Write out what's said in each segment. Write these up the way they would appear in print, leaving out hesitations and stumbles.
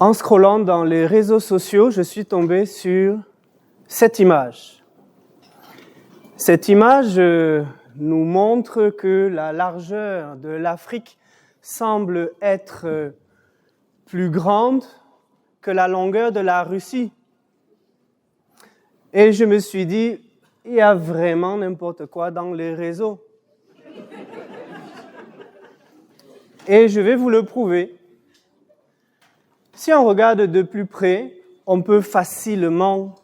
En scrollant dans les réseaux sociaux, je suis tombé sur cette image. Cette image nous montre que la largeur de l'Afrique semble être plus grande que la longueur de la Russie. Et je me suis dit, il y a vraiment n'importe quoi dans les réseaux. Et je vais vous le prouver. Si on regarde de plus près, on peut facilement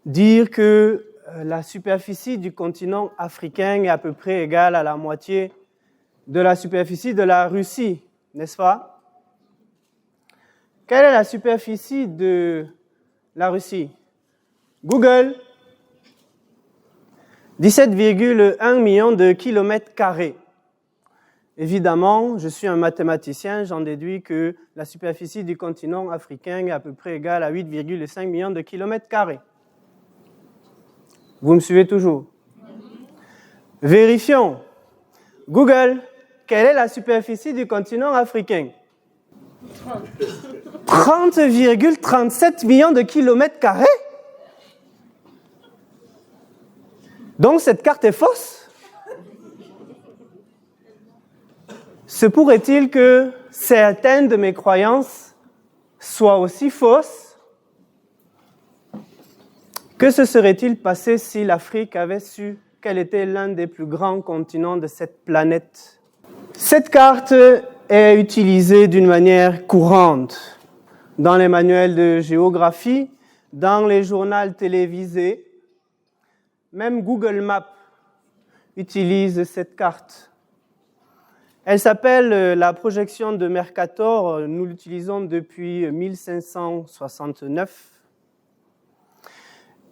dire que la superficie du continent africain est à peu près égale à la moitié de la superficie de la Russie, n'est-ce pas? Quelle est la superficie de la Russie? Google, 17,1 millions de kilomètres carrés. Évidemment, je suis un mathématicien, j'en déduis que la superficie du continent africain est à peu près égale à 8,5 millions de kilomètres carrés. Vous me suivez toujours? Vérifions. Google, quelle est la superficie du continent africain? 30,37 millions de kilomètres carrés? Donc cette carte est fausse? Se pourrait-il que certaines de mes croyances soient aussi fausses? Que se serait-il passé si l'Afrique avait su quel était l'un des plus grands continents de cette planète? Cette carte est utilisée d'une manière courante dans les manuels de géographie, dans les journaux télévisés. Même Google Maps utilise cette carte. Elle s'appelle la projection de Mercator. Nous l'utilisons depuis 1569.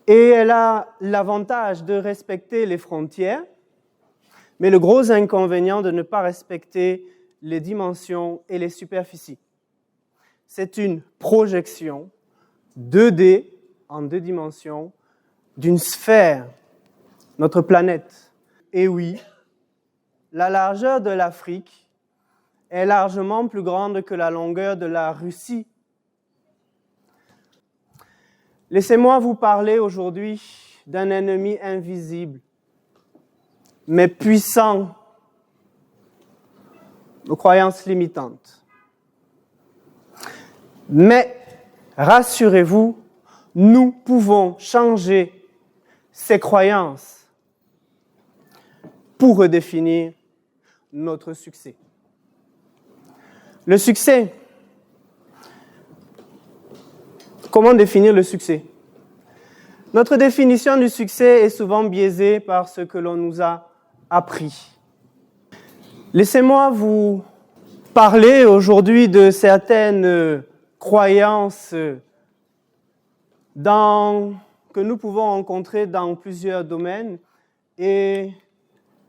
Et elle a l'avantage de respecter les frontières, mais le gros inconvénient de ne pas respecter les dimensions et les superficies. C'est une projection 2D en 2 dimensions d'une sphère, notre planète. Et oui, la largeur de l'Afrique est largement plus grande que la longueur de la Russie. Laissez-moi vous parler aujourd'hui d'un ennemi invisible, mais puissant, nos croyances limitantes. Mais rassurez-vous, nous pouvons changer ces croyances pour redéfinir notre succès. Le succès. Comment définir le succès? Notre définition du succès est souvent biaisée par ce que l'on nous a appris. Laissez-moi vous parler aujourd'hui de certaines croyances que nous pouvons rencontrer dans plusieurs domaines et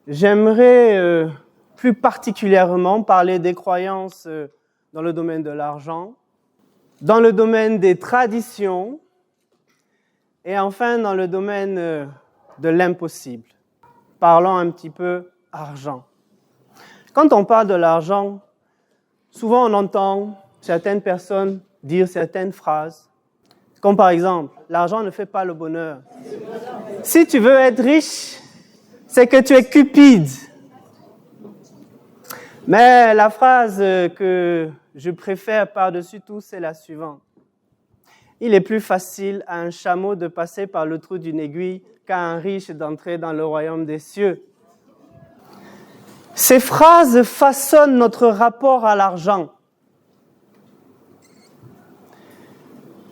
j'aimerais plus particulièrement parler des croyances dans le domaine de l'argent, dans le domaine des traditions et enfin dans le domaine de l'impossible. Parlons un petit peu argent. Quand on parle de l'argent, souvent on entend certaines personnes dire certaines phrases, comme par exemple, l'argent ne fait pas le bonheur. Si tu veux être riche, c'est que tu es cupide. Mais la phrase que je préfère par-dessus tout, c'est la suivante. Il est plus facile à un chameau de passer par le trou d'une aiguille qu'à un riche d'entrer dans le royaume des cieux. Ces phrases façonnent notre rapport à l'argent.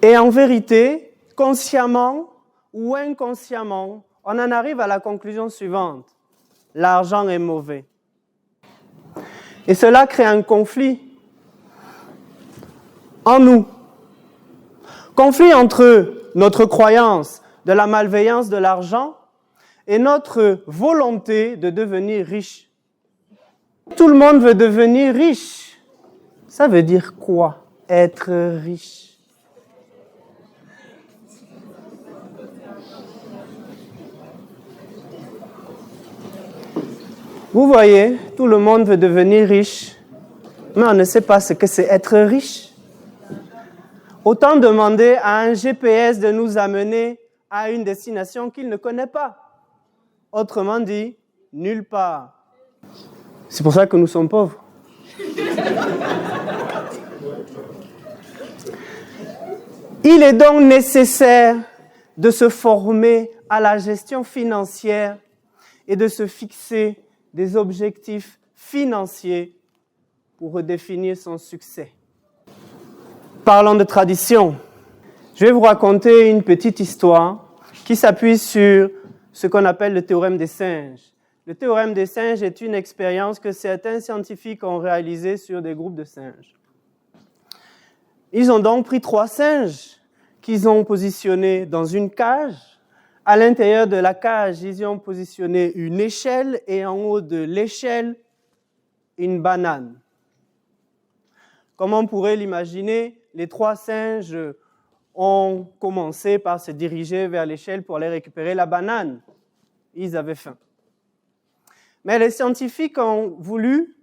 Et en vérité, consciemment ou inconsciemment, on en arrive à la conclusion suivante. L'argent est mauvais. Et cela crée un conflit en nous. Conflit entre notre croyance de la malveillance de l'argent et notre volonté de devenir riche. Tout le monde veut devenir riche. Ça veut dire quoi, être riche? Vous voyez, tout le monde veut devenir riche, mais on ne sait pas ce que c'est être riche. Autant demander à un GPS de nous amener à une destination qu'il ne connaît pas. Autrement dit, nulle part. C'est pour ça que nous sommes pauvres. Il est donc nécessaire de se former à la gestion financière et de se fixer des objectifs financiers pour redéfinir son succès. Parlons de tradition. Je vais vous raconter une petite histoire qui s'appuie sur ce qu'on appelle le théorème des singes. Le théorème des singes est une expérience que certains scientifiques ont réalisée sur des groupes de singes. Ils ont donc pris 3 singes qu'ils ont positionnés dans une cage. À l'intérieur de la cage, ils y ont positionné une échelle et en haut de l'échelle, une banane. Comme on pourrait l'imaginer, les 3 singes ont commencé par se diriger vers l'échelle pour aller récupérer la banane. Ils avaient faim. Mais les scientifiques ont voulu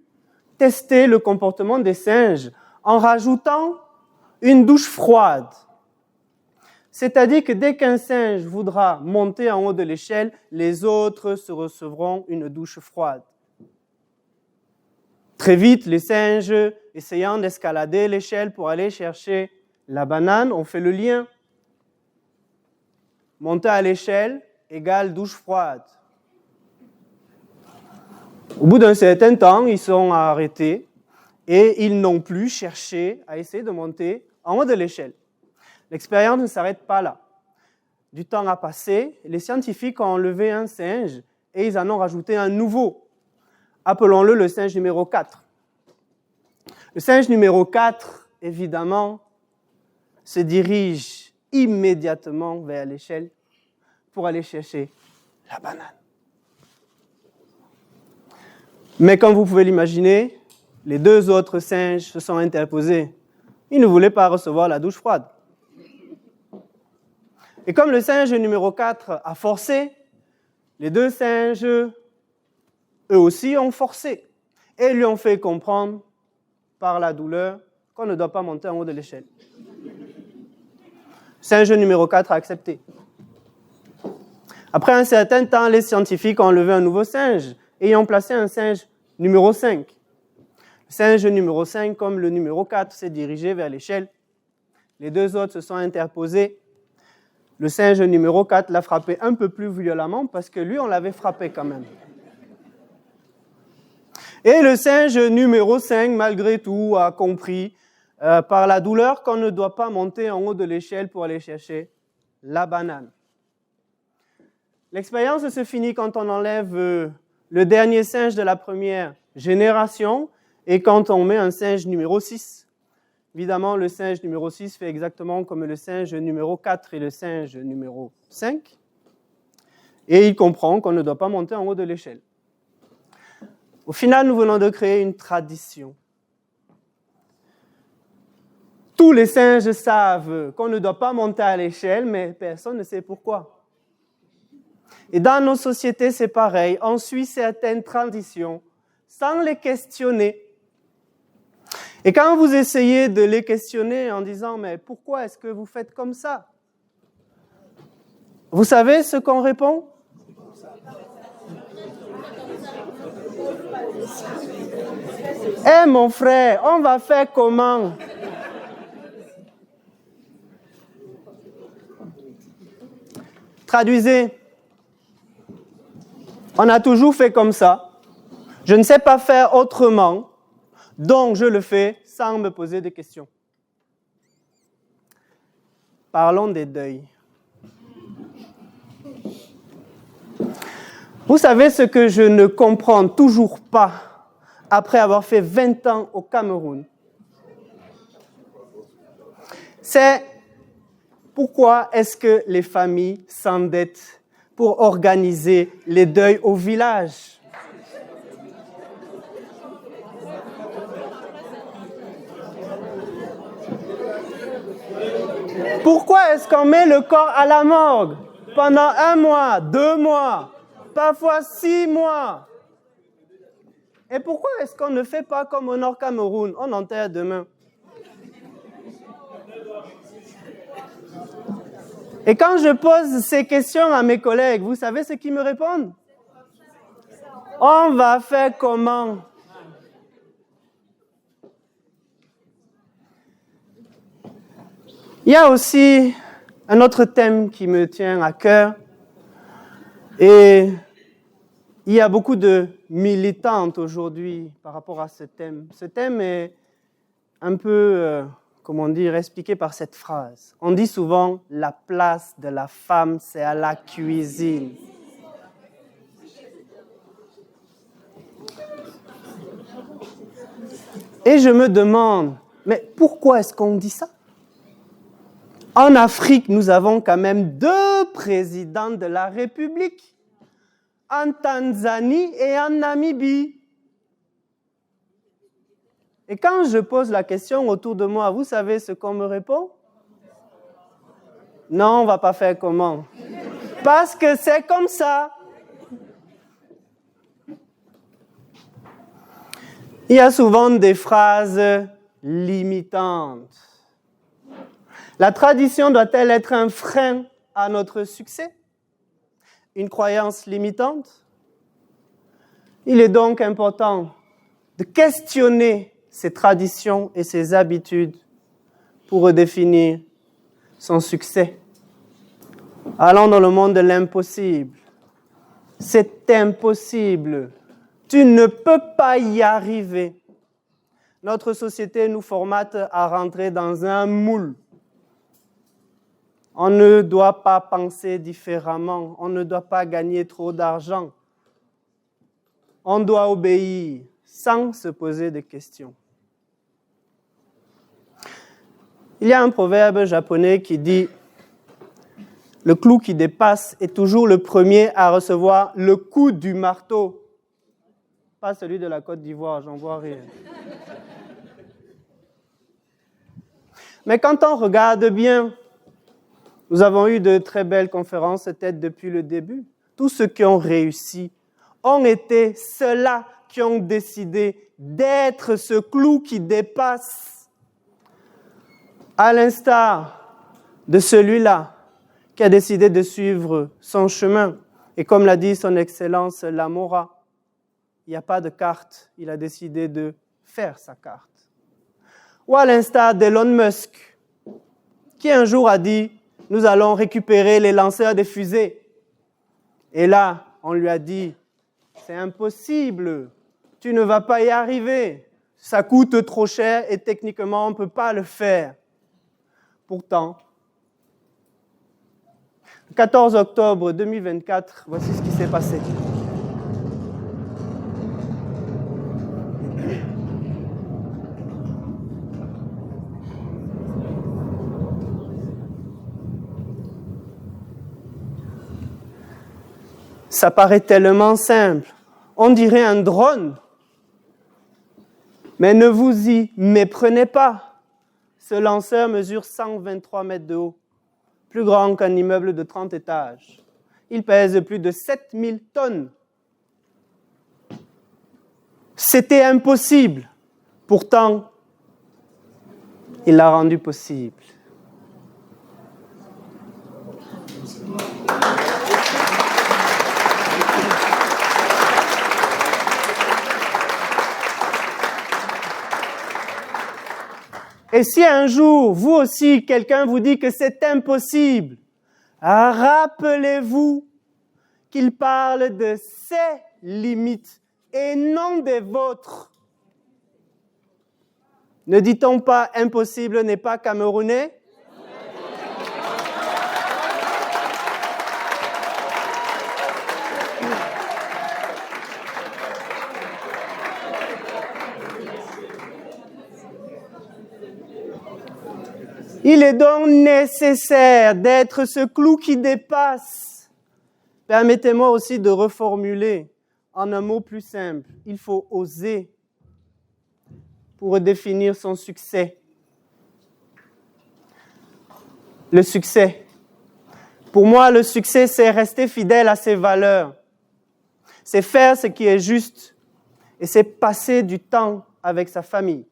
tester le comportement des singes en rajoutant une douche froide. C'est-à-dire que dès qu'un singe voudra monter en haut de l'échelle, les autres se recevront une douche froide. Très vite, les singes, essayant d'escalader l'échelle pour aller chercher la banane, ont fait le lien. Monter à l'échelle égale douche froide. Au bout d'un certain temps, ils sont arrêtés et ils n'ont plus cherché à essayer de monter en haut de l'échelle. L'expérience ne s'arrête pas là. Du temps a passé, les scientifiques ont enlevé un singe et ils en ont rajouté un nouveau. Appelons-le le singe numéro 4. Le singe numéro 4, évidemment, se dirige immédiatement vers l'échelle pour aller chercher la banane. Mais comme vous pouvez l'imaginer, les 2 autres singes se sont interposés. Ils ne voulaient pas recevoir la douche froide. Et comme le singe numéro 4 a forcé, les 2 singes, eux aussi, ont forcé. Et lui ont fait comprendre, par la douleur, qu'on ne doit pas monter en haut de l'échelle. Singe numéro 4 a accepté. Après un certain temps, les scientifiques ont enlevé un nouveau singe et y ont placé un singe numéro 5. Le singe numéro 5, comme le numéro 4, s'est dirigé vers l'échelle. Les 2 autres se sont interposés. Le singe numéro 4 l'a frappé un peu plus violemment parce que lui, on l'avait frappé quand même. Et le singe numéro 5, malgré tout, a compris par la douleur qu'on ne doit pas monter en haut de l'échelle pour aller chercher la banane. L'expérience se finit quand on enlève le dernier singe de la première génération et quand on met un singe numéro 6. Évidemment, le singe numéro 6 fait exactement comme le singe numéro 4 et le singe numéro 5. Et il comprend qu'on ne doit pas monter en haut de l'échelle. Au final, nous venons de créer une tradition. Tous les singes savent qu'on ne doit pas monter à l'échelle, mais personne ne sait pourquoi. Et dans nos sociétés, c'est pareil. On suit certaines traditions sans les questionner. Et quand vous essayez de les questionner en disant « Mais pourquoi est-ce que vous faites comme ça ?» Vous savez ce qu'on répond ? « Eh mon frère, on va faire comment ?» Traduisez. On a toujours fait comme ça. Je ne sais pas faire autrement. Donc, je le fais sans me poser de questions. Parlons des deuils. Vous savez ce que je ne comprends toujours pas après avoir fait 20 ans au Cameroun? C'est pourquoi est-ce que les familles s'endettent pour organiser les deuils au village? Pourquoi est-ce qu'on met le corps à la morgue pendant 1 mois, 2 mois, parfois 6 mois? Et pourquoi est-ce qu'on ne fait pas comme au Nord Cameroun, on enterre demain? Et quand je pose ces questions à mes collègues, vous savez ce qu'ils me répondent? On va faire comment? Il y a aussi un autre thème qui me tient à cœur et il y a beaucoup de militantes aujourd'hui par rapport à ce thème. Ce thème est un peu, expliqué par cette phrase. On dit souvent « la place de la femme, c'est à la cuisine ». Et je me demande, mais pourquoi est-ce qu'on dit ça? En Afrique, nous avons quand même 2 présidents de la République, en Tanzanie et en Namibie. Et quand je pose la question autour de moi, vous savez ce qu'on me répond? Non, on ne va pas faire comment? Parce que c'est comme ça. Il y a souvent des phrases limitantes. La tradition doit-elle être un frein à notre succès? Une croyance limitante? Il est donc important de questionner ces traditions et ces habitudes pour redéfinir son succès. Allons dans le monde de l'impossible. C'est impossible. Tu ne peux pas y arriver. Notre société nous formate à rentrer dans un moule. On ne doit pas penser différemment. On ne doit pas gagner trop d'argent. On doit obéir sans se poser de questions. Il y a un proverbe japonais qui dit « Le clou qui dépasse est toujours le premier à recevoir le coup du marteau. » Pas celui de la Côte d'Ivoire, j'en vois rire. Mais quand on regarde bien, nous avons eu de très belles conférences, peut-être depuis le début. Tous ceux qui ont réussi ont été ceux-là qui ont décidé d'être ce clou qui dépasse. À l'instar de celui-là qui a décidé de suivre son chemin. Et comme l'a dit son Excellence Lamora, il n'y a pas de carte, il a décidé de faire sa carte. Ou à l'instar d'Elon Musk, qui un jour a dit « Nous allons récupérer les lanceurs de fusées ». Et là, on lui a dit « C'est impossible, tu ne vas pas y arriver, ça coûte trop cher et techniquement on ne peut pas le faire ». Pourtant, le 14 octobre 2024, voici ce qui s'est passé. Ça paraît tellement simple. On dirait un drone. Mais ne vous y méprenez pas. Ce lanceur mesure 123 mètres de haut, plus grand qu'un immeuble de 30 étages. Il pèse plus de 7000 tonnes. C'était impossible. Pourtant, il l'a rendu possible. Et si un jour, vous aussi, quelqu'un vous dit que c'est impossible, rappelez-vous qu'il parle de ses limites et non des vôtres. Ne dit-on pas impossible n'est pas camerounais? Il est donc nécessaire d'être ce clou qui dépasse. Permettez-moi aussi de reformuler en un mot plus simple. Il faut oser pour définir son succès. Le succès. Pour moi, le succès, c'est rester fidèle à ses valeurs. C'est faire ce qui est juste et c'est passer du temps avec sa famille.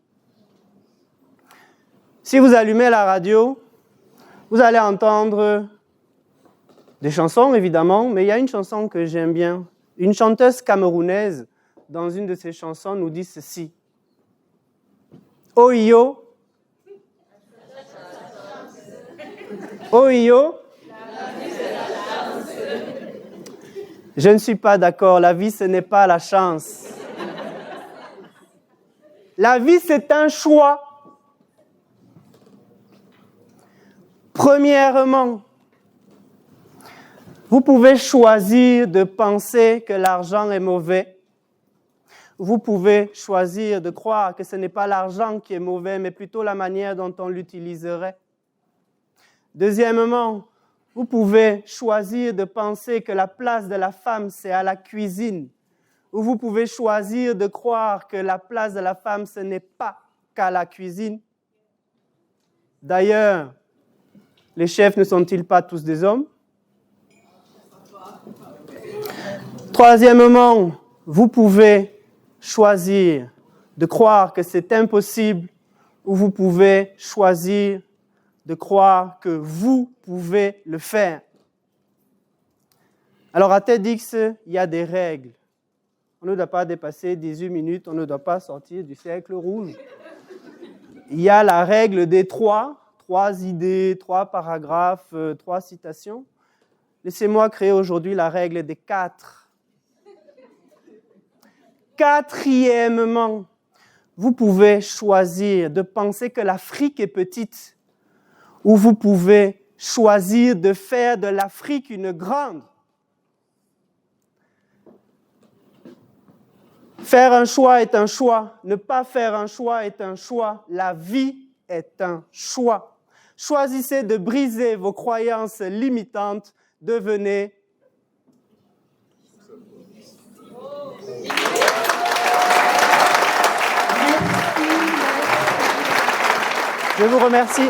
Si vous allumez la radio, vous allez entendre des chansons, évidemment, mais il y a une chanson que j'aime bien. Une chanteuse camerounaise, dans une de ses chansons, nous dit ceci. Oyo. Oyo. Je ne suis pas d'accord. La vie, ce n'est pas la chance. La vie, c'est un choix. Premièrement, vous pouvez choisir de penser que l'argent est mauvais. Vous pouvez choisir de croire que ce n'est pas l'argent qui est mauvais, mais plutôt la manière dont on l'utiliserait. Deuxièmement, vous pouvez choisir de penser que la place de la femme, c'est à la cuisine. Ou vous pouvez choisir de croire que la place de la femme, ce n'est pas qu'à la cuisine. D'ailleurs, les chefs ne sont-ils pas tous des hommes? Troisièmement, vous pouvez choisir de croire que c'est impossible ou vous pouvez choisir de croire que vous pouvez le faire. Alors à TEDx, il y a des règles. On ne doit pas dépasser 18 minutes, on ne doit pas sortir du cercle rouge. Il y a la règle des 3 idées, 3 paragraphes, 3 citations. Laissez-moi créer aujourd'hui la règle des 4. Quatrièmement, vous pouvez choisir de penser que l'Afrique est petite ou vous pouvez choisir de faire de l'Afrique une grande. Faire un choix est un choix. Ne pas faire un choix est un choix. La vie est un choix. Choisissez de briser vos croyances limitantes. Devenez. Je vous remercie.